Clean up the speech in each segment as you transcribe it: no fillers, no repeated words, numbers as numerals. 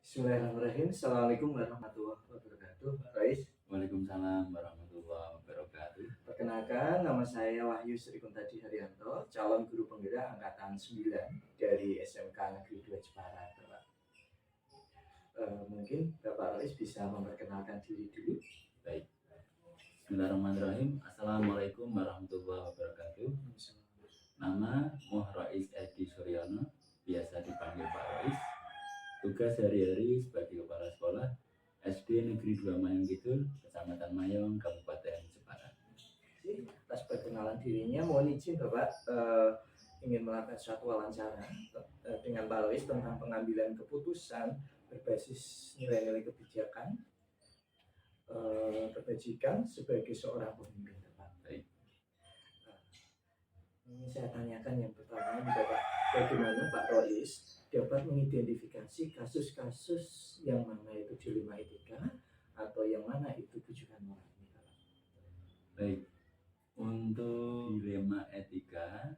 Bismillahirrahmanirrahim. Assalamualaikum warahmatullahi wabarakatuh, Pak Rais. Waalaikumsalam warahmatullahi wabarakatuh. Perkenalkan, nama saya Wahyu Sri Kuntadi Haryanto, calon guru penggerak angkatan 9 dari SMK Negeri 2 Jepara, Bapak. Mungkin Bapak Rais bisa memperkenalkan diri dulu. Baik. Bismillahirrahmanirrahim. Assalamualaikum warahmatullahi wabarakatuh. Nama Rais Edi Suryono, biasa dipanggil Pak Rais. Tugas sehari-hari sebagai kepala sekolah SD Negeri 2 Mayong Kidul, Kecamatan Mayong, Kabupaten Jepara. Atas perkenalan dirinya, mohon izin Bapak ingin melakukan suatu wawancara dengan Pak Rais tentang pengambilan keputusan berbasis nilai-nilai kebijakan kebajikan sebagai seorang pemimpin, Bapak. Baik. Ini saya tanyakan yang pertama, Bapak, bagaimana Pak Rais dapat mengidentifikasi kasus-kasus yang mana itu dilema etika atau yang mana itu tujuan moral ini, Bapak? Baik. Untuk dilema etika,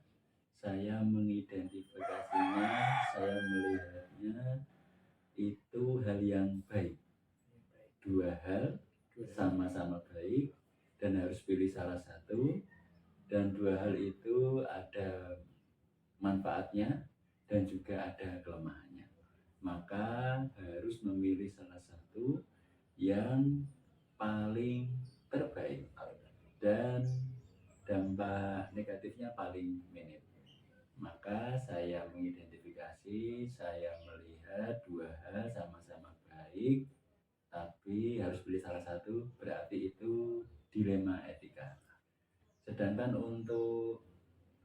saya mengidentifikasinya, saya melihatnya itu hal yang baik. Dua hal sama-sama baik dan harus pilih salah satu, dan dua hal itu ada manfaatnya dan juga ada kelemahannya. Maka harus memilih salah satu yang paling terbaik dan dampak negatifnya paling minim. Maka saya mengidentifikasi, saya melihat dua hal sama-sama baik, tapi harus pilih salah satu, berarti itu dilema etika. Sedangkan untuk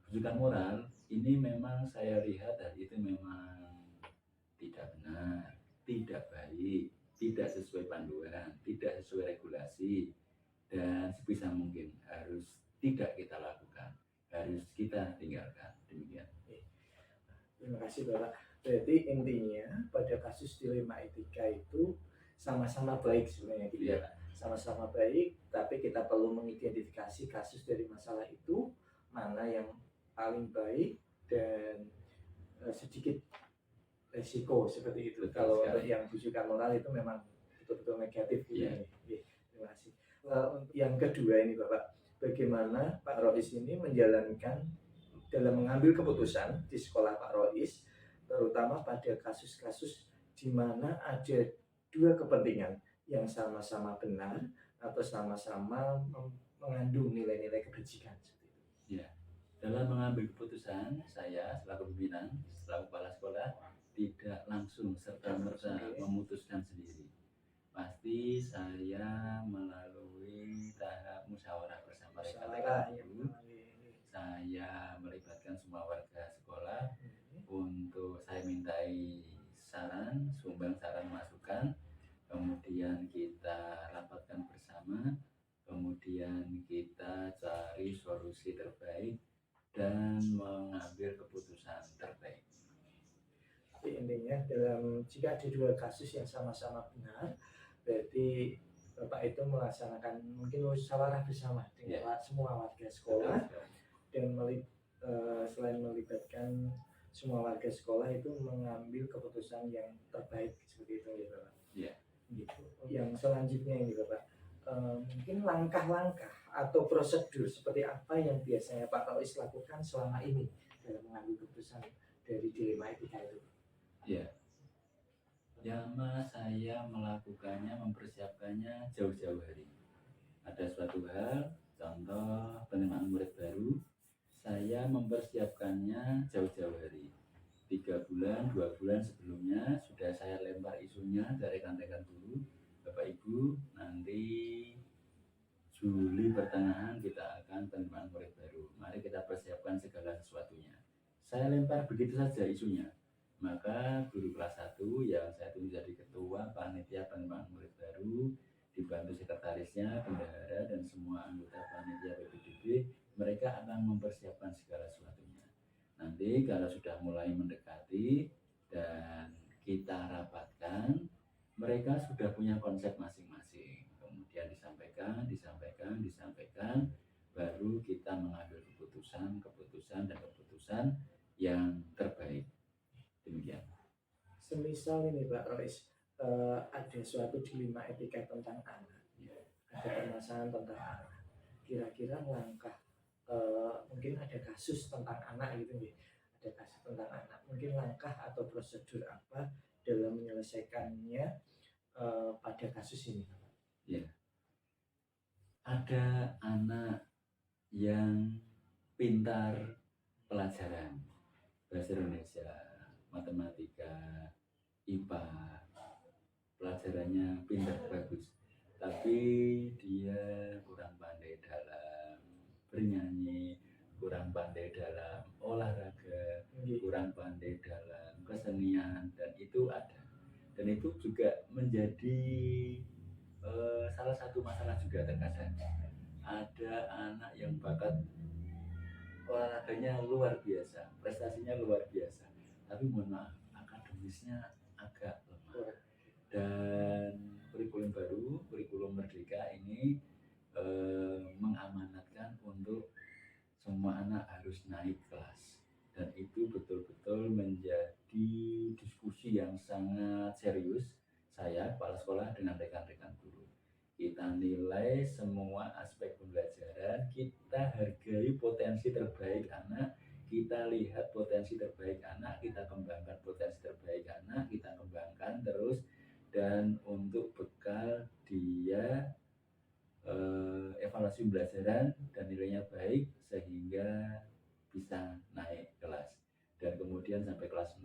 rujukan moral, ini memang saya lihat hal itu memang tidak benar, tidak baik, tidak sesuai panduan, tidak sesuai regulasi, dan sebisa mungkin harus tidak kita lakukan, harus kita tinggalkan. Demikian. Terima kasih Bapak. Berarti intinya pada kasus dilema etika itu sama-sama baik sebenarnya, gitu ya. Sama-sama baik, tapi kita perlu mengidentifikasi kasus dari masalah itu mana yang paling baik dan sedikit resiko seperti itu. Kalau yang tujuan moral itu memang betul-betul negatif, gitu ya. Terima kasih. Yang kedua ini Bapak, bagaimana Pak Rais ini menjalankan dalam mengambil keputusan di sekolah Pak Rais, terutama pada kasus-kasus di mana ada dua kepentingan yang sama-sama benar atau sama-sama mengandung nilai-nilai kebajikan. Ya, dalam mengambil keputusan, saya selaku pimpinan, selaku kepala sekolah tidak langsung serta-merta memutuskan sendiri. Pasti saya melalui tahap musyawarah bersama rekan-rekan guru. Saya melibatkan semua warga sekolah untuk saya mintai saran, sumbang saran masukan, kemudian kita rapatkan bersama, kemudian kita cari solusi terbaik dan mengambil keputusan terbaik. Jadi intinya jika ada dua kasus yang sama-sama benar, berarti Bapak itu melaksanakan mungkin musyawarah bersama dengan semua warga sekolah, dan selain melibatkan semua warga sekolah itu mengambil keputusan yang terbaik seperti itu ya Bapak. Iya. Gitu. Yang selanjutnya ini Bapak, mungkin langkah-langkah atau prosedur seperti apa yang biasanya Pak Rais lakukan selama ini dalam mengambil keputusan dari dilema etika itu? Ya, saya melakukannya, mempersiapkannya jauh-jauh hari. Ada suatu hal, contoh penerimaan murid baru, saya mempersiapkannya jauh-jauh hari. 3 bulan, 2 bulan sebelumnya sudah saya lempar isunya dari rekan-rekan guru, Bapak Ibu, nanti Juli pertengahan kita akan penerimaan murid baru. Mari kita persiapkan segala sesuatunya. Saya lempar begitu saja isunya. Maka guru kelas 1 yang saya tunjuk jadi ketua panitia penerimaan murid baru, dibantu sekretarisnya, bendahara, dan semua anggota panitia PPDB, mereka akan mempersiapkan segala sesuatunya. Nanti kalau sudah mulai mendekati dan kita rapatkan, mereka sudah punya konsep masing-masing. Kemudian disampaikan, baru kita mengambil keputusan yang terbaik. Demikian. Semisal ini Pak Rais, ada suatu dilema etika tentang anak, Ya. ada permasalahan tentang anak. Kira-kira langkah mungkin ada kasus tentang anak gitu nih, ada kasus tentang anak. Mungkin langkah atau prosedur apa dalam menyelesaikannya pada kasus ini? Ya. Ada anak yang pintar pelajaran bahasa Indonesia, matematika, IPA, pelajarannya pintar bagus, tapi dia kurang pandai dalam bernyanyi, kurang pandai dalam olahraga, kurang pandai dalam kesenian, dan itu ada. Dan itu juga menjadi salah satu masalah juga terkadang. Ada anak yang bakat olahraganya luar biasa, prestasinya luar biasa, tapi mohon maaf, akademisnya agak lemah. Dan kurikulum baru, kurikulum Merdeka ini mengamanatkan untuk semua anak harus naik kelas, dan itu betul-betul menjadi diskusi yang sangat serius saya kepala sekolah dengan rekan-rekan guru. Kita nilai semua aspek pembelajaran, kita hargai potensi terbaik anak, kita lihat potensi terbaik anak, kita kembangkan potensi terbaik anak, kita kembangkan terus, dan untuk bekal dia evaluasi pembelajaran dan nilainya baik sehingga bisa naik kelas, dan kemudian sampai kelas 6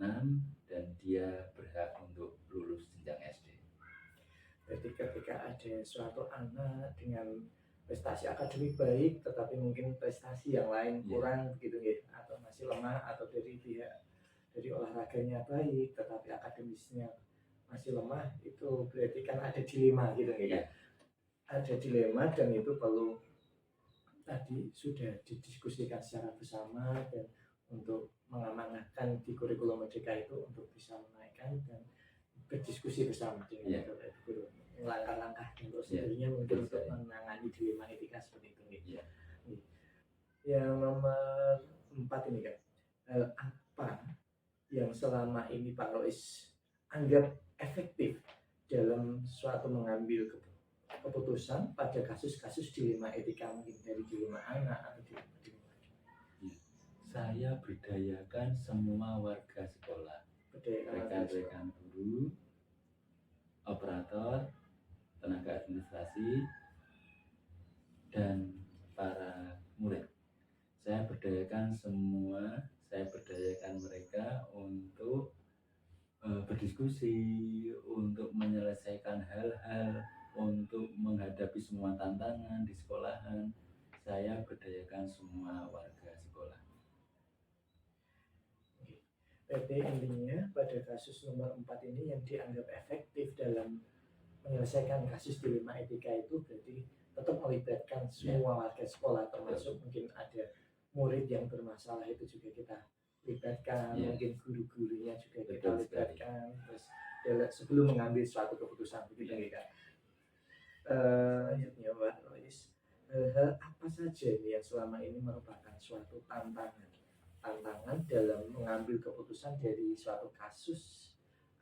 dan dia berhak untuk lulus jenjang SD. Jadi ketika ada suatu anak dengan prestasi akademik baik tetapi mungkin prestasi yang lain kurang begitu ya, atau masih lemah, atau dari olahraganya baik tetapi akademisnya masih lemah, itu berarti kan ada dilema gitu ya. Ada dilema, dan itu perlu tadi sudah didiskusikan secara bersama, dan untuk mengamanahkan di kurikulum Merdeka itu untuk bisa menaikkan dan berdiskusi bersama dengan guru. Langkah-langkah dan prosedurnya mungkin untuk menangani dilema etika seperti itu. Yang nomor 4 ini kan, apa yang selama ini Pak Rois anggap efektif dalam suatu mengambil keputusan pada kasus-kasus dilema etika, mungkin dari dilema anak atau dilema. Saya berdayakan semua warga sekolah, rekan-rekan guru, operator, tenaga administrasi, dan para murid. Saya berdayakan semua, saya berdayakan mereka untuk berdiskusi, untuk menyelesaikan hal-hal, untuk menghadapi semua tantangan di sekolahan. Saya berdayakan semua warga sekolah. Jadi intinya pada kasus nomor 4 ini yang dianggap efektif dalam menyelesaikan kasus dilema etika itu berarti tetap melibatkan semua warga sekolah, termasuk mungkin ada murid yang bermasalah itu juga kita libatkan, mungkin guru-gurunya juga kita libatkan, terus sebelum mengambil suatu keputusan begitu kan. Selanjutnya Pak Rois, hal apa saja ini yang selama ini merupakan suatu tantangan dalam mengambil keputusan dari suatu kasus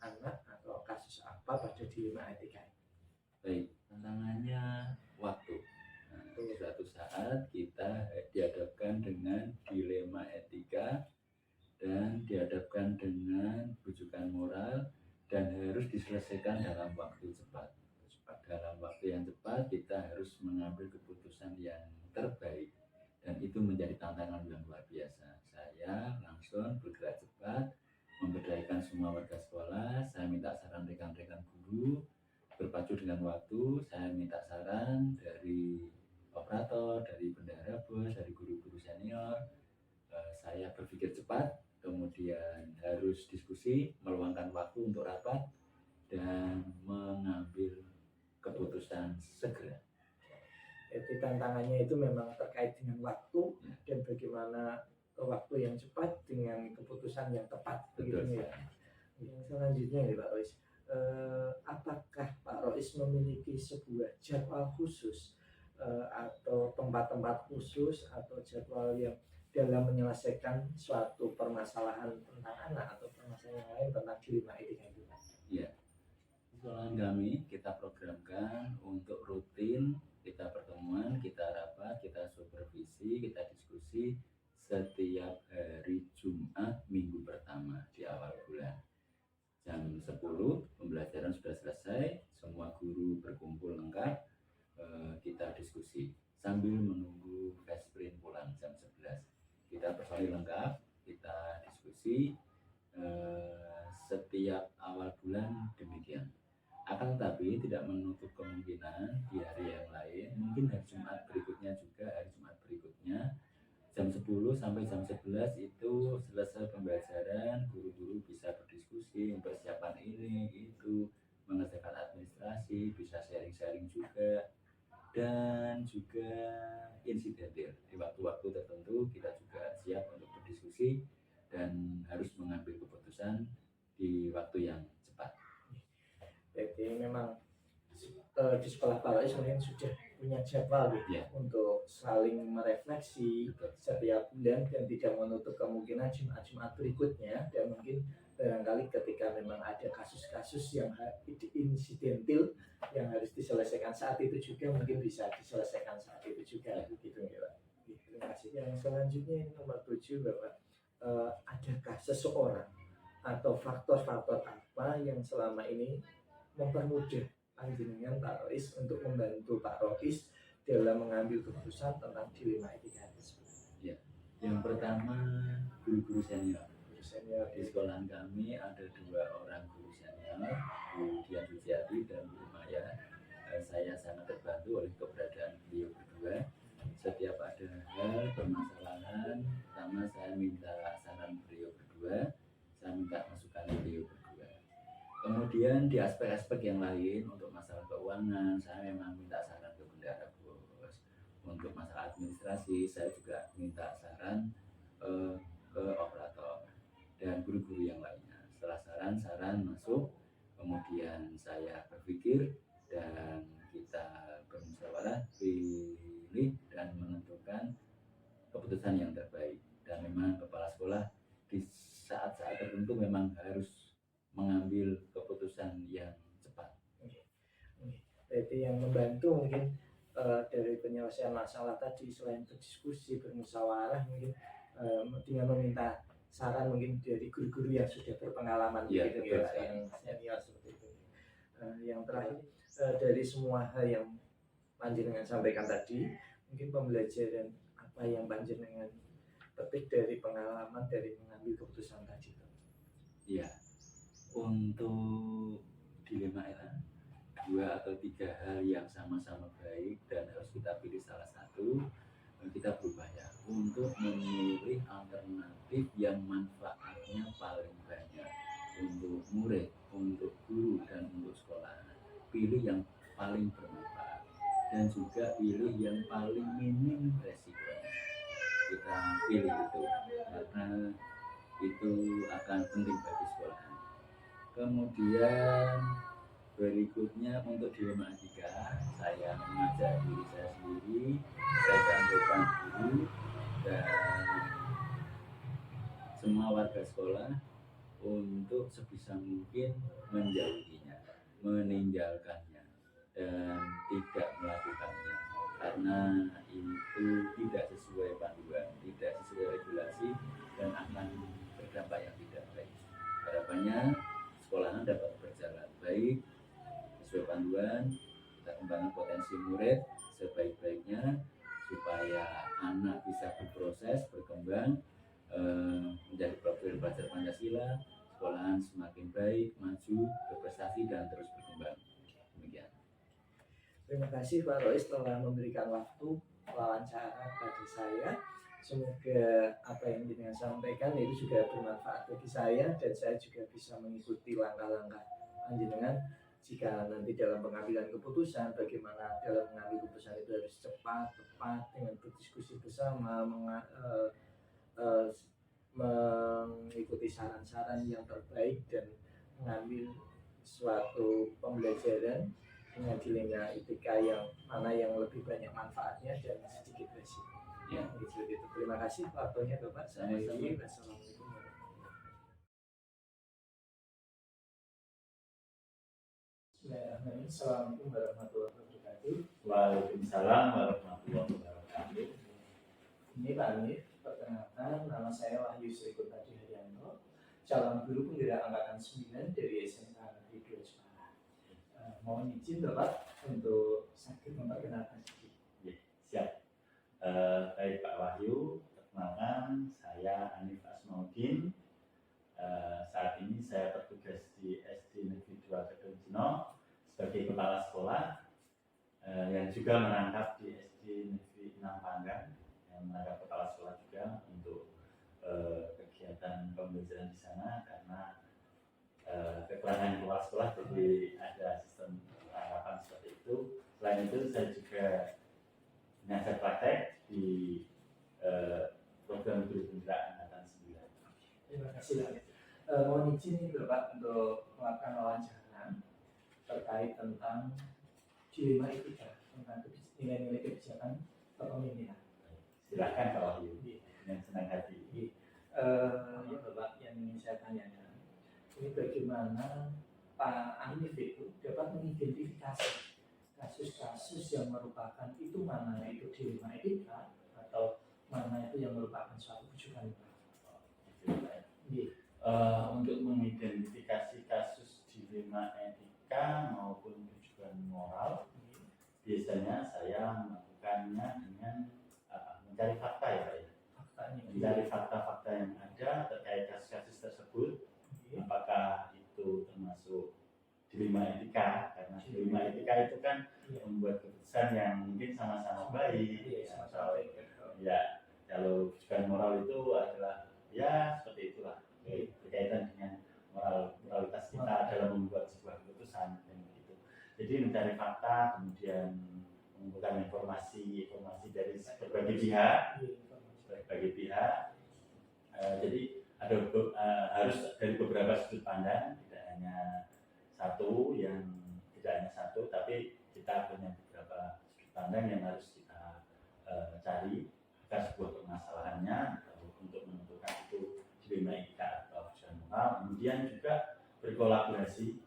anak atau kasus apa pada dilema etika? Baik, tantangannya waktu. Suatu saat kita dihadapkan dengan dilema etika dan dihadapkan dengan rujukan moral, dan harus diselesaikan dalam waktu cepat. Dalam waktu yang cepat kita harus mengambil keputusan yang terbaik, dan itu menjadi tantangan yang luar biasa. Saya langsung bergerak cepat, memberdayakan semua warga sekolah. Saya minta saran rekan-rekan guru, berpacu dengan waktu. Saya minta saran dari operator, dari bendahara bos, dari guru-guru senior. Saya berpikir cepat, kemudian harus diskusi, meluangkan waktu untuk rapat, dan mengambil keputusan segera. Jadi tantangannya itu memang terkait dengan waktu dan bagaimana waktu yang cepat dengan keputusan yang tepat. Begitu ya. Yang selanjutnya nih Pak Rois, apakah Pak Rois memiliki sebuah jadwal khusus atau tempat-tempat khusus atau jadwal yang dalam menyelesaikan suatu permasalahan tentang anak atau permasalahan yang lain tentang dilema etika itu? Ya, sekolahan kami kita programkan untuk rutin kita pertemuan, kita rapat, kita supervisi, kita diskusi setiap hari Jumat minggu pertama di awal bulan. Jam 10 pembelajaran sudah selesai, semua guru berkumpul lengkap, kita diskusi sambil menunggu fast sprint pulang jam 11. Kita personil lengkap, kita diskusi setiap awal bulan demikian. Akan tetapi tidak menutup kemungkinan di hari yang lain, mungkin hari Jumat berikutnya juga, hari Jumat berikutnya jam 10 sampai jam 11 itu selesai pembelajaran, guru-guru bisa berdiskusi, mempersiapkan ini, itu, mengerjakan administrasi, bisa sharing-sharing juga, dan juga insidentil. Di waktu-waktu tertentu kita juga siap untuk berdiskusi dan harus mengambil keputusan di waktu yang cepat. Jadi memang di sekolah Pak Rois mungkin sudah punya jadwal gitu, Ya. untuk saling merefleksi setiap bulan dan tidak menutup kemungkinan Jumat-Jumat berikutnya, dan mungkin barangkali ketika memang ada kasus-kasus yang insidentil yang harus diselesaikan saat itu juga mungkin bisa diselesaikan saat itu juga gitu ya Pak. Terima kasih. Yang selanjutnya ini nomor 7 Bapak, adakah seseorang atau faktor-faktor apa yang selama ini mempermudah panjenengan Pak Rois untuk membantu Pak Rois dalam mengambil keputusan tentang dilema etika tersebut? Ya, yang pertama guru-guru senior. Di Di sekolahan kami ada 2 orang guru senior, Bu Dian Suciati dan Bu Maya. Saya sangat terbantu oleh keberadaan beliau berdua. Setiap ada hal permasalahan, pertama saya minta saran beliau berdua, saya minta masukan beliau berdua. Kemudian di aspek-aspek yang lain, untuk masalah keuangan saya memang minta saran ke bendahara bos. Untuk masalah administrasi saya juga minta saran ke operator dan guru-guru yang lainnya. Setelah saran masuk, kemudian saya berpikir dan kita bermusyawarah, pilih dan menentukan keputusan yang terbaik. Dan memang kepala sekolah di saat-saat tertentu memang harus mengambil keputusan yang cepat. Jadi yang membantu mungkin dari penyelesaian masalah tadi, selain berdiskusi, bermusyawarah, mungkin dengan meminta saran mungkin dari guru-guru yang sudah berpengalaman, Ya, gitu betul, ya, yang senior seperti itu. Yang terakhir, dari semua hal yang panjenengan sampaikan tadi, mungkin pembelajaran apa yang panjenengan petik dari pengalaman dari mengambil keputusan tadi? Ya, untuk dilema itu 2 atau 3 hal yang sama-sama baik dan harus kita pilih salah satu, kita berupaya untuk memilih alternatif yang manfaatnya paling banyak untuk murid, untuk guru, dan untuk sekolah. Pilih yang paling bermanfaat dan juga pilih yang paling minim resikonya. Kita pilih itu karena itu akan penting bagi sekolah. Kemudian berikutnya untuk dilema etika, saya mengajak diri saya sendiri, rekan-rekan guru, dan semua warga sekolah untuk sebisa mungkin menjauhinya, meninggalkannya, dan tidak melakukannya karena itu tidak sesuai panduan, tidak sesuai regulasi, dan akan berdampak yang tidak baik. Harapannya sekolahan dapat berjalan baik sesuai panduan, kita kembangkan potensi murid sebaik-baiknya supaya anak bisa berproses, berkembang, menjadi profil pelajar Pancasila, sekolahan semakin baik, maju, berprestasi, dan terus berkembang. Demikian. Terima kasih Pak Rois telah memberikan waktu wawancara bagi saya. Semoga apa yang dengan sampaikan itu juga bermanfaat bagi saya, dan saya juga bisa mengikuti langkah-langkah panjenengan jika nanti dalam pengambilan keputusan, bagaimana dalam mengambil keputusan itu harus cepat, tepat, dengan berdiskusi bersama, mengikuti saran-saran yang terbaik, dan mengambil suatu pembelajaran dengan dilema etika yang mana yang lebih banyak manfaatnya dan sedikit resiko. Ya, Begitu. Terima kasih waktunya Bapak. Sama-sama. Wassalamualaikum. Assalamualaikum warahmatullahi wabarakatuh. Waalaikumsalam warahmatullahi wabarakatuh. Ini Pak Anif, perkenalkan nama saya Wahyu Sri Kutadi Haryanto, calon guru penggerak angkatan 9 dari SMK Negeri 2 Jepara. Mohon izin Bapak untuk sakit memperkenalkan diri. Siap. Baik Pak Wahyu, perkenalkan saya Anif Asmaudin. Saat ini saya bertugas di SD Negeri 2 Kedungcino sebagai kepala sekolah yang juga merangkap di SD Negeri 6 Panggang, yang merangkap kepala sekolah juga untuk kegiatan pembelajaran di sana karena kekurangan kepala sekolah, jadi ada sistem perangkapan seperti itu. Selain itu saya juga mengajar praktek di program guru penggerak angkatan 9. Terima kasih Pak. Mohon izin nih Bapak untuk melakukan wawancara terkait tentang dilema etika tentang nilai-nilai kebijakan kepemimpinan. Silakan Pak Wahyu, dengan senang hati. Ya Bapak, yang ingin saya tanyakan, ini bagaimana Pak Anif itu dapat mengidentifikasi kasus-kasus yang merupakan itu mana itu dilema etika atau mana itu yang merupakan suatu rujukan. Untuk mengidentifikasi kasus dilema etika maupun rujukan moral, biasanya saya melakukannya dengan mencari fakta ya Pak ya. Mencari fakta-fakta yang ada terkait kasus-kasus tersebut, apakah itu termasuk dilema etika, karena dilema etika itu kan membuat keputusan yang mungkin sama-sama baik, atau ya kalau rujukan moral itu adalah ya seperti itulah, berkaitan dengan moralitas kita dalam membuat sebuah keputusan dan begitu. Jadi mencari fakta, kemudian mengumpulkan informasi dari berbagai pihak. Jadi ada harus dari beberapa sudut pandang, tidak hanya satu, tapi kita punya beberapa sudut pandang yang harus kita cari agar sebuah permasalahannya untuk menentukan itu dilema etika atau rujukan moral. Kemudian juga berkolaborasi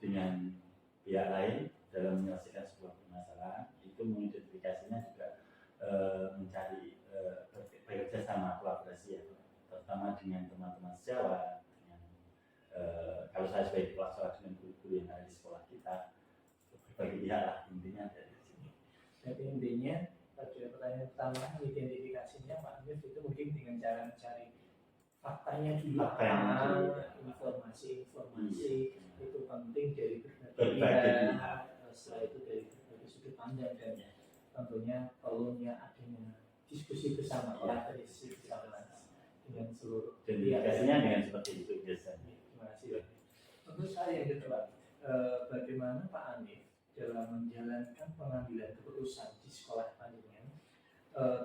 dengan pihak lain dalam menyelesaikan sebuah permasalahan. Itu mengidentifikasinya juga mencari bekerja sama, kolaborasi ya, terutama dengan teman-teman sejawat, dengan kalau saya sebagai kepala sekolah dengan guru-guru yang ada di sekolah kita, berbagai pihak lah, intinya dari sini. Jadi intinya pada pertanyaan pertama, identifikasinya Pak Anif itu mungkin dengan cara mencari faktanya dulu, informasi itu penting dari berbagai pihak. Setelah itu dari berbagai sudut pandang dan tentunya perlunya adanya diskusi bersama, kolaborasi bersama dengan seluruh identifikasinya dengan seperti itu biasanya. Terima kasih. Tentu saya yang kedua, bagaimana Pak Anif dalam menjalankan pengambilan keputusan di sekolah panjenengan,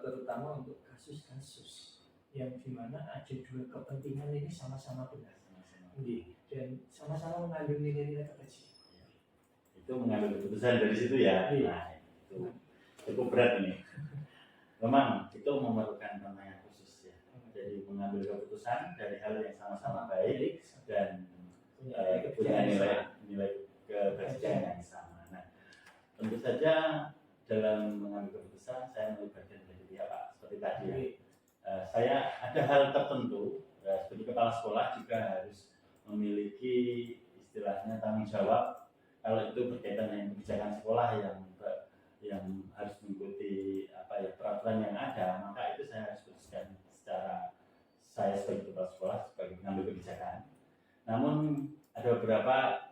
terutama untuk kasus-kasus yang dimana ada dua kepentingan ini sama-sama benar, dan sama-sama mengandung nilai-nilai kebajikan. Itu mengambil keputusan dari situ ya. Nah, itu cukup berat ini. Memang itu memerlukan tantangan khusus ya. Jadi mengambil keputusan dari hal yang sama-sama baik dan punya nilai kebajikan yang sama. Nah, tentu saja dalam mengambil keputusan saya melibatkan banyak pihak Pak, seperti tadi ya. Saya ada hal tertentu sebagai kepala sekolah juga harus memiliki istilahnya tanggung jawab kalau itu berkaitan dengan kebijakan sekolah yang harus mengikuti peraturan yang ada, maka itu saya harus putuskan secara saya sebagai kepala sekolah sebagai pengambil kebijakan. Namun ada beberapa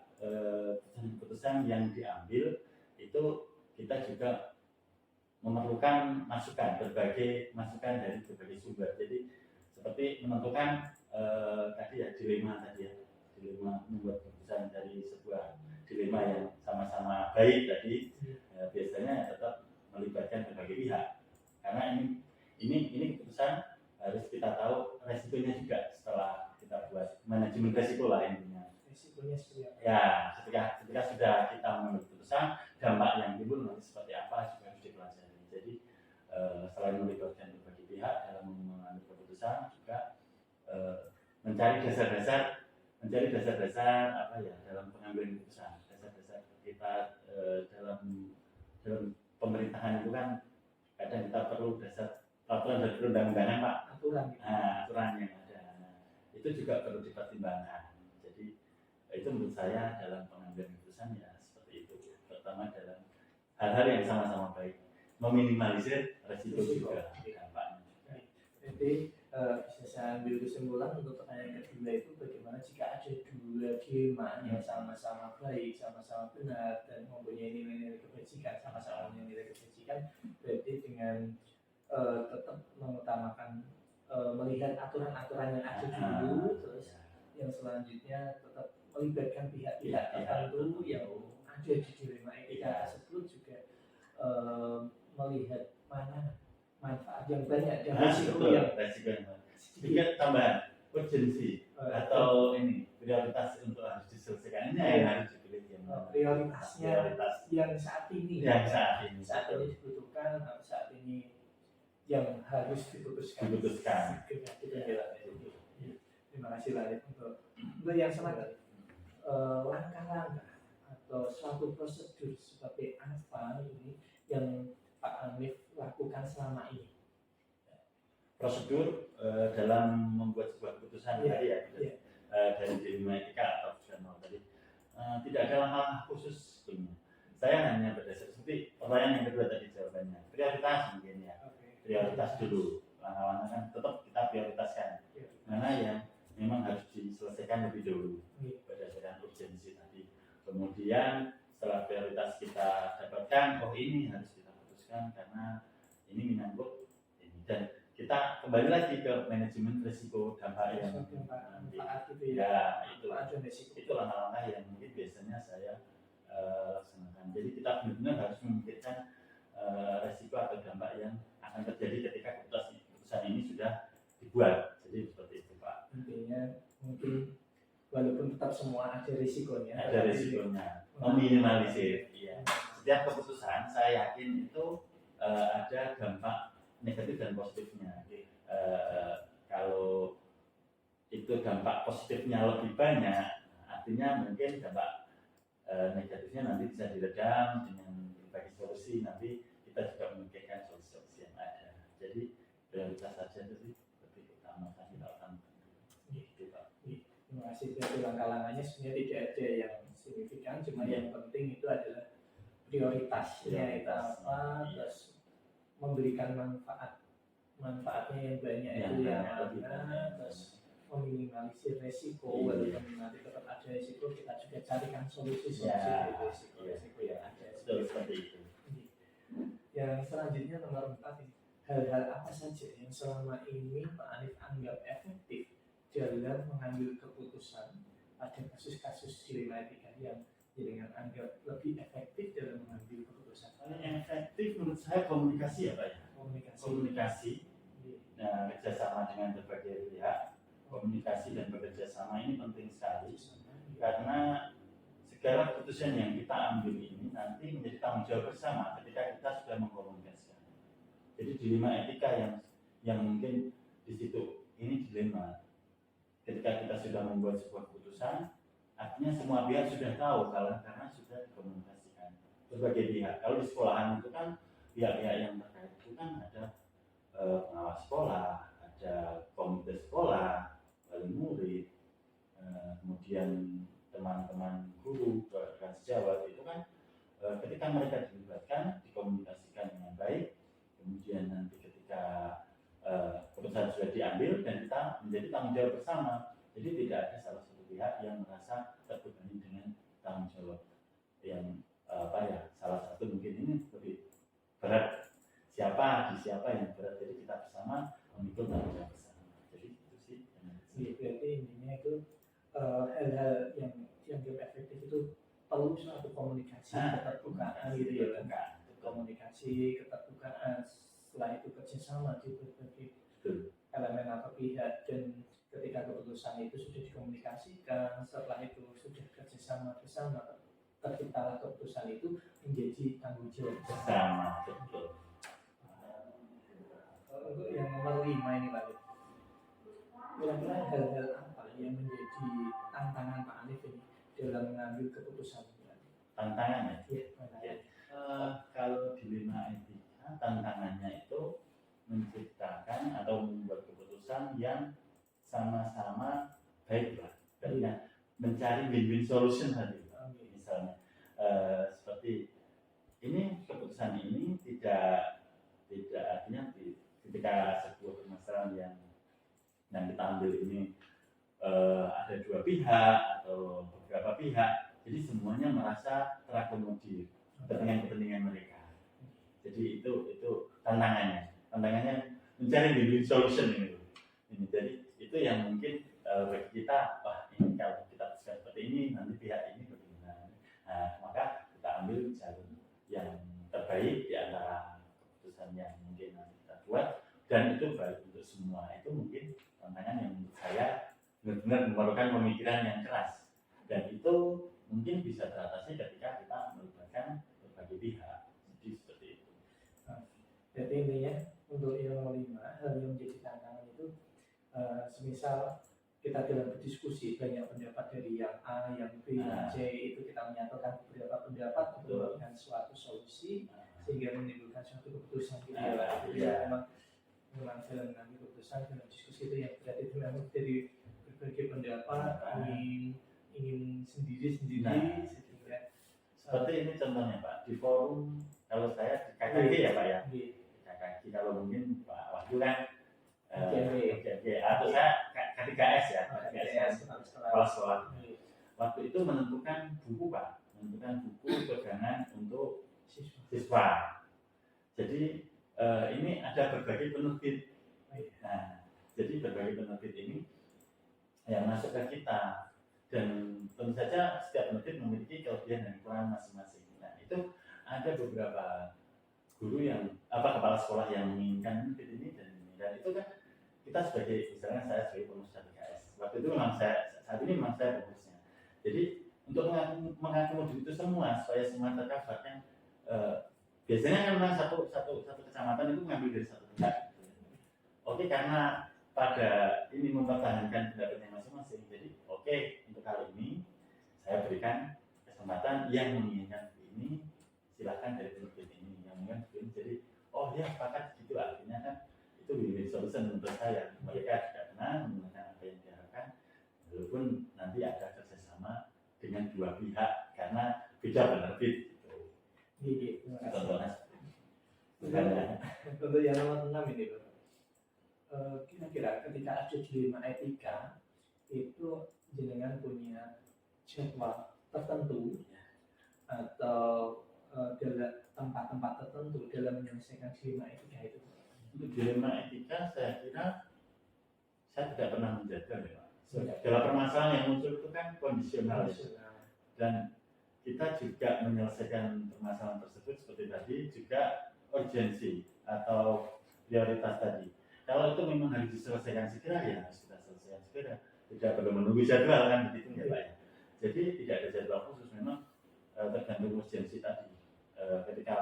keputusan yang diambil itu kita juga memerlukan berbagai masukan dari berbagai sumber. Jadi seperti menentukan dilema membuat keputusan dari sebuah dilema yang sama-sama baik tadi, biasanya tetap melibatkan berbagai pihak karena ini keputusan harus kita tahu resikonya juga setelah kita buat manajemen resiko lah intinya. Resikonya seperti apa? Ya, ketika sudah kita mengambil keputusan, dampak yang timbul nanti seperti apa juga harus dipelajari. Jadi selain melibatkan berbagai pihak dalam mengambil keputusan, juga mencari dasar-dasar dalam pengambilan keputusan, dasar-dasar kita kita dalam pemerintahan itu kan kadang kita perlu dasar peraturan dan perundang-undangan Pak. aturan. Aturan yang ada. Nah, itu juga perlu dipertimbangkan. Jadi itu menurut saya dalam pengambilan keputusan ya seperti itu. Pertama dalam hal-hal yang sama-sama baik, meminimalisir resiko juga dampaknya. Jadi bisa saya ambil kesimpulan untuk pertanyaan kedua itu bagaimana jika ada dua dilema yang sama-sama baik, sama-sama benar dan mempunyai nilai-nilai kebajikan, sama-sama mempunyai nilai kebajikan, berarti dengan tetap mengutamakan melihat aturan-aturan yang ada dulu, terus yang selanjutnya tetap melibatkan pihak-pihak tertentu yang ada di dilema etika tersebut juga melihat mana manfaat yang banyak dan risiko yang sedikit tambahan urgensi atau ini prioritas untuk harus diselesaikan ini yang harus dipilih prioritasnya yang saat ini dibutuhkan atau saat ini yang harus diputuskan. Terima kasih Lalit untuk yang selanjutnya langkah-langkah atau suatu prosedur seperti apa ini yang Pak Hanif lakukan selama ini. Prosedur dalam membuat sebuah keputusan tadi ya, dari dilema etika atau profesional tadi tidak ada langkah khusus sebelumnya. Saya hanya berdasar seperti pertanyaan yang kedua tadi jawabannya prioritas mungkin ya, prioritas dulu. Langkah-langkah kan tetap kita prioritaskan mana yang memang harus diselesaikan lebih dulu berdasarkan urgensi tadi. Kemudian setelah prioritas kita dapatkan, oh ini harus kita putuskan karena ini menyangkut ini, dan kita kembali lagi ke manajemen risiko dampak yang itu langkah-langkah yang mungkin biasanya saya laksanakan. Jadi kita benar-benar harus memikirkan risiko atau dampak yang akan terjadi ketika keputusan ini sudah dibuat. Jadi seperti itu Pak. Intinya mungkin walaupun tetap semua ada risikonya. Meminimalisir. Iya. Setiap keputusan saya yakin itu ada dampak negatif dan positifnya. Kalau itu dampak positifnya lebih banyak, artinya mungkin dampak negatifnya nanti bisa diredam dengan berbagai solusi. Nanti kita juga memikirkan solusi-solusi yang ada. Jadi prioritas saja itu lebih utama kita utamakan. Gitu Pak. Terima kasih. Jadi langkah-langkahnya sebenarnya tidak ada yang signifikan, cuma yang penting itu adalah prioritasnya itu apa, terus memberikan manfaatnya yang banyak itu yang mana, terus meminimalisir resiko. Walaupun nanti tetap ada resiko, kita juga carikan solusi resiko yang ada. Seperti itu. Yang selanjutnya nomor 4 ini, hal-hal apa saja yang selama ini Pak Hanif anggap efektif dalam mengambil keputusan pada kasus-kasus dilema etika yang dengan anggap lebih efektif dalam mengambil keputusan? Yang efektif menurut saya komunikasi ya Pak ya. Komunikasi. Nah, kerjasama dengan berbagai pihak, komunikasi dan bekerja sama ini penting sekali karena segala keputusan yang kita ambil ini nanti menjadi tanggung jawab bersama ketika kita sudah mengkomunikasikan. Jadi dilema etika yang mungkin di situ ini dilema. Ketika kita sudah membuat sebuah keputusan, artinya semua pihak sudah tahu karena sudah dikomunikasikan berbagai pihak. Kalau di sekolahan itu kan pihak-pihak yang terkait itu kan ada pengawas sekolah, ada komite sekolah, wali murid, kemudian teman-teman guru, dan sejawat itu kan ketika mereka dilibatkan, dikomunikasikan dengan baik, kemudian nanti ketika keputusan sudah diambil dan kita menjadi tanggung jawab bersama. Jadi tidak ada salah satu pihak yang merasa terbebani dengan tanggung jawab yang salah satu mungkin ini lebih berat siapa yang berat, jadi kita bersama memikul tanggung jawab bersama. Jadi itu sih. Berarti intinya itu hal-hal yang efektif itu perlu suatu komunikasi, keterbukaan gitu ya. Komunikasi, keterbukaan, setelah itu kerjasama di berbagai elemen atau pihak, dan ketika keputusan itu sudah dikomunikasikan, setelah itu sudah kerjasama bersama, terciptalah keputusan itu menjadi tanggung jawab bersama. Untuk yang nomor 5 ini Pak, kira-kira hal-hal apa yang menjadi tantangan Pak Hanif ini dalam mengambil keputusan? tantangannya. Iya, Kalau dilema etika, tantangannya itu menciptakan atau membuat keputusan yang sama-sama baik lah. Karena mencari win-win solution tadi. Misalnya seperti ini, keputusan ini tidak artinya ketika sebuah permasalahan yang kita ambil ini ada dua pihak atau beberapa pihak, jadi semuanya merasa terakomodir kepentingan mereka. Jadi itu tantangannya mencari win-win solution ini. Jadi itu yang mungkin bagi kita, wah ini kalau kita putuskan seperti ini nanti pihak ini bagaimana. Nah, maka kita ambil jalur yang terbaik di antara keputusan yang mungkin nanti kita buat, dan itu baik untuk semua. Itu mungkin tantangan yang menurut saya benar-benar memerlukan pemikiran yang keras, dan itu mungkin bisa teratasi ketika kita melibatkan berbagai pihak. Jadi seperti itu. Jadi intinya untuk yang nomor 5, hal yang menjadi tantangan itu semisal kita dalam berdiskusi banyak pendapat dari yang A, yang B, yang C, itu kita menyatukan beberapa pendapat untuk melakukan suatu solusi sehingga menimbulkan suatu keputusan gitu ya. Memang dalam mengambil keputusan dalam diskusi itu yang berarti itu memang dari berbagai pendapat ingin sendiri sehingga seperti ini contohnya Pak, di forum kalau saya di KKG ya Pak ya, KKG kalau mungkin Pak Wahyu kan atau saya K3S ya, kepala sekolah. Waktu itu menentukan buku Pak, menentukan buku pegangan untuk siswa. Jadi ini ada berbagai penerbit. Nah, jadi berbagai penerbit ini yang masuk ke kita, dan tentu saja setiap penerbit memiliki kelebihan dan kekurangan masing-masing. Nah, itu ada beberapa guru yang kepala sekolah yang menginginkan penerbit ini, dan itu kan kita sebagai, misalnya saya sebagai pengurus KKS, waktu itu memang saat ini memang saya pengurusnya. Jadi untuk mengakomodir itu semua supaya semua tercover kan, biasanya kan memang satu kecamatan itu mengambil dari satu pihak. Oke, karena pada ini mempertahankan pendapatnya masing-masing, jadi oke, untuk kali ini saya berikan kesempatan yang menginginkan ini, silakan dari penerbit ini, yang menginginkan ini. Jadi oh ya sepakat gitu, artinya kan itu win-win solution menurut saya. Mereka tidak pernah menggunakan apa yang diharapkan, walaupun nanti ada kerjasama dengan dua pihak karena beda penerbit gitu. Contohnya untuk yang nomor 6 ini Pak, kira-kira ketika ada dilema etika itu jenengan punya jadwal tertentu atau dalam tempat-tempat tertentu dalam menyelesaikan dilema etika itu? Untuk dilema etika saya kira saya tidak pernah menjaga ya. Dalam permasalahan yang muncul itu kan kondisional. Dan kita juga menyelesaikan permasalahan tersebut seperti tadi juga urgensi atau prioritas tadi. Kalau itu memang harus diselesaikan segera, ya harus kita selesaikan segera. Tidak perlu menunggu jadwal kan begitu ya Pak ya. Jadi tidak ada jadwal khusus, memang tergantung urgensi tadi. Ketika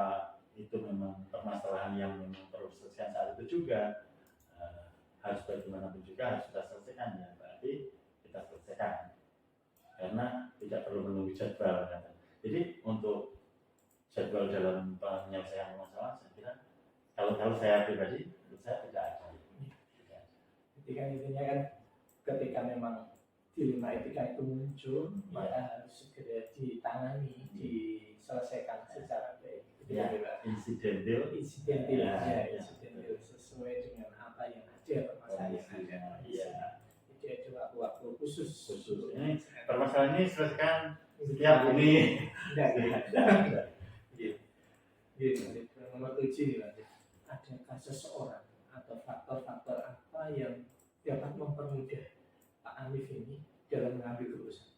itu memang permasalahan yang memang perlu diselesaikan saat itu juga, harus bagaimanapun juga harus kita selesaikan, ya berarti kita selesaikan karena tidak perlu menunggu jadwal kan. Jadi untuk jadwal dalam penyelesaian masalah saya kira kalau saya pribadi menurut saya tidak ada. Ketika intinya kan ketika memang dilema etika itu muncul, maka harus segera ditangani, diselesaikan secara baik. Insidentil sesuai dengan apa yang ada permasalahan yang ada. Jadi ada waktu-waktu khusus. Ini permasalahan ini selesaikan setiap ini. Nomor 7 adakah seseorang atau faktor-faktor apa yang dapat mempermudah Pak Hanif ini dalam mengambil keputusan?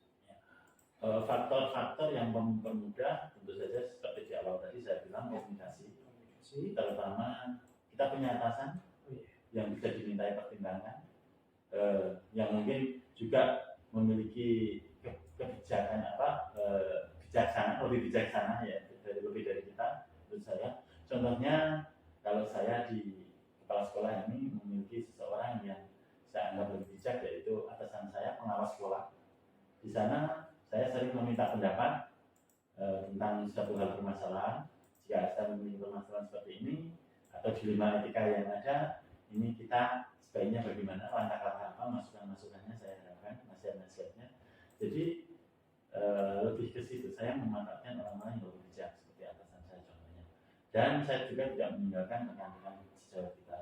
Faktor-faktor yang mempermudah tentu saja seperti di awal tadi saya bilang komunikasi. Terutama kita punya atasan yang bisa dimintai pertimbangan, yang mungkin juga memiliki kebijakan lebih bijaksana ya, lebih dari kita menurut saya. Contohnya kalau saya di kepala sekolah ini memiliki seseorang yang saya anggap lebih bijak, yaitu atasan saya pengawas sekolah. Di sana saya sering meminta pendapat tentang suatu hal bermasalah. Jika saya memiliki permasalahan seperti ini atau dilema etika yang ada, ini kita sebaiknya bagaimana, langkah-langkah apa, masukan-masukannya saya harapkan, nasihat-nasihatnya. Jadi lebih ke situ, saya memanfaatkan orang-orang yang lebih bijak seperti atasan saya contohnya. Dan saya juga tidak meninggalkan rekan-rekan sejauh kita.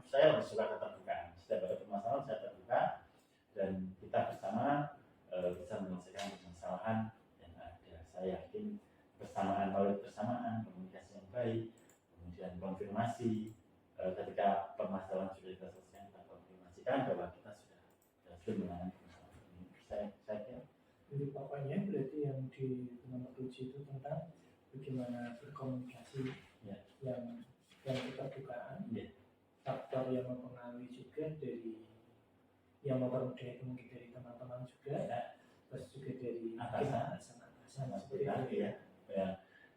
Saya lebih suka keterbukaan. Setiap ada permasalahan saya terbuka dan kita bersama bisa menyelesaikan permasalahan yang ada. Saya yakin persamaan, komunikasi yang baik, kemudian konfirmasi. Ketika permasalahan sudah kita selesaikan, kita konfirmasikan bahwa kita sudah berhasil menangani permasalahan ini. Saya kira. Jadi pokoknya berarti yang di nomor 7 itu tentang bagaimana berkomunikasi yang keterbukaan, faktor yang mempengaruhi juga dari yang mempermudah itu mungkin dari teman-teman juga, terus juga dari atasan seperti itu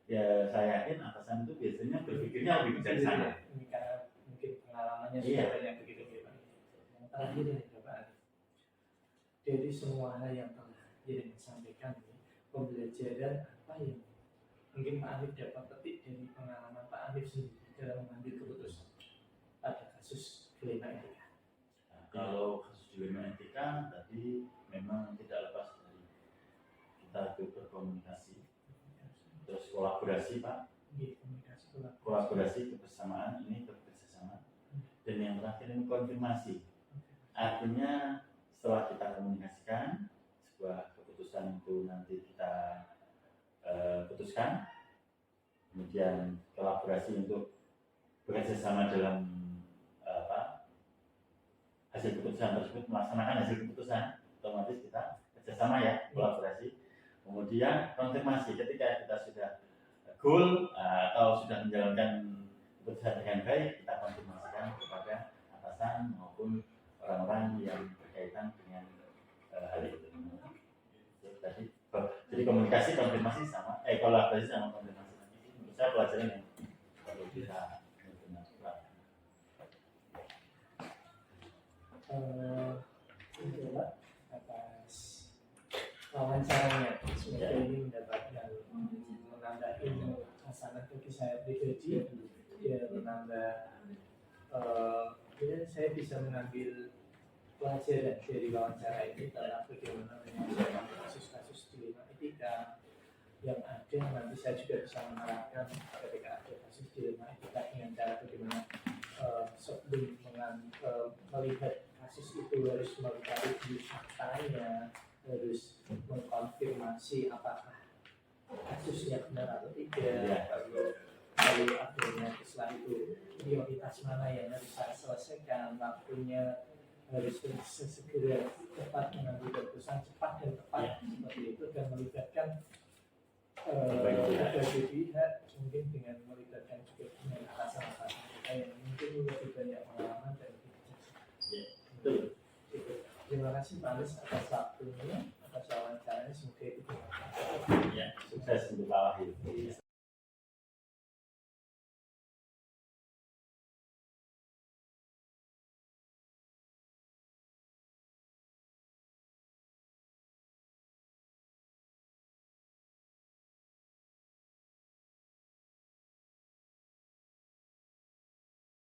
ya saya yakin atasan itu biasanya berpikirnya lebih bijaksana. Ini karena mungkin pengalamannya sudah banyak begitu ya Pak. Yang terakhir ini Bapak Arif, dari semua hal yang telah yang disampaikan ini, pembelajaran apa yang mungkin Pak Arif dapat petik dari pengalaman Pak Arif sendiri dalam mengambil keputusan pada kasus dilema etika? Kalau kasus dilema etika tadi memang tidak lepas dari kita itu berkomunikasi, terus kolaborasi Pak, kolaborasi kebersamaan, ini bekerjasama, dan yang terakhir ini konfirmasi. Artinya setelah kita komunikasikan sebuah keputusan itu nanti kita putuskan, kemudian kolaborasi untuk bekerjasama dalam hasil keputusan tersebut, melaksanakan hasil keputusan, otomatis kita kerjasama ya, kolaborasi. Kemudian konfirmasi, ketika kita sudah goal atau sudah menjalankan keputusan dengan baik, kita konfirmasikan kepada atasan maupun orang-orang yang berkaitan dengan hal itu. Jadi komunikasi, konfirmasi sama, kolaborasi sama konfirmasi. Menurut saya pelajaran yang perlu kita lakukan. Atas wawancaranya, semoga ini mendapatkan menambah ilmu hasanah bagi saya pribadi, ya menambah saya bisa mengambil pelajaran dari wawancara ini tentang bagaimana menyelesaikan kasus-kasus dilema etika yang ada. Nanti saya juga bisa menerapkan ketika ada kasus dilema etika dengan cara bagaimana sebelum melihat kasus itu harus mencari faktanya, harus mengkonfirmasi apakah kasusnya benar atau tidak, lalu akhirnya setelah itu prioritas mana yang harus saya selesaikan, waktunya harus segera cepat mengambil keputusan cepat dan tepat seperti itu, dan melibatkan berbagai pihak, mungkin dengan melibatkan juga dengan atasan-atasan kita yang mungkin lebih banyak pengalaman dan lebih bijaksana. Terima kasih Pak Aris atas waktunya.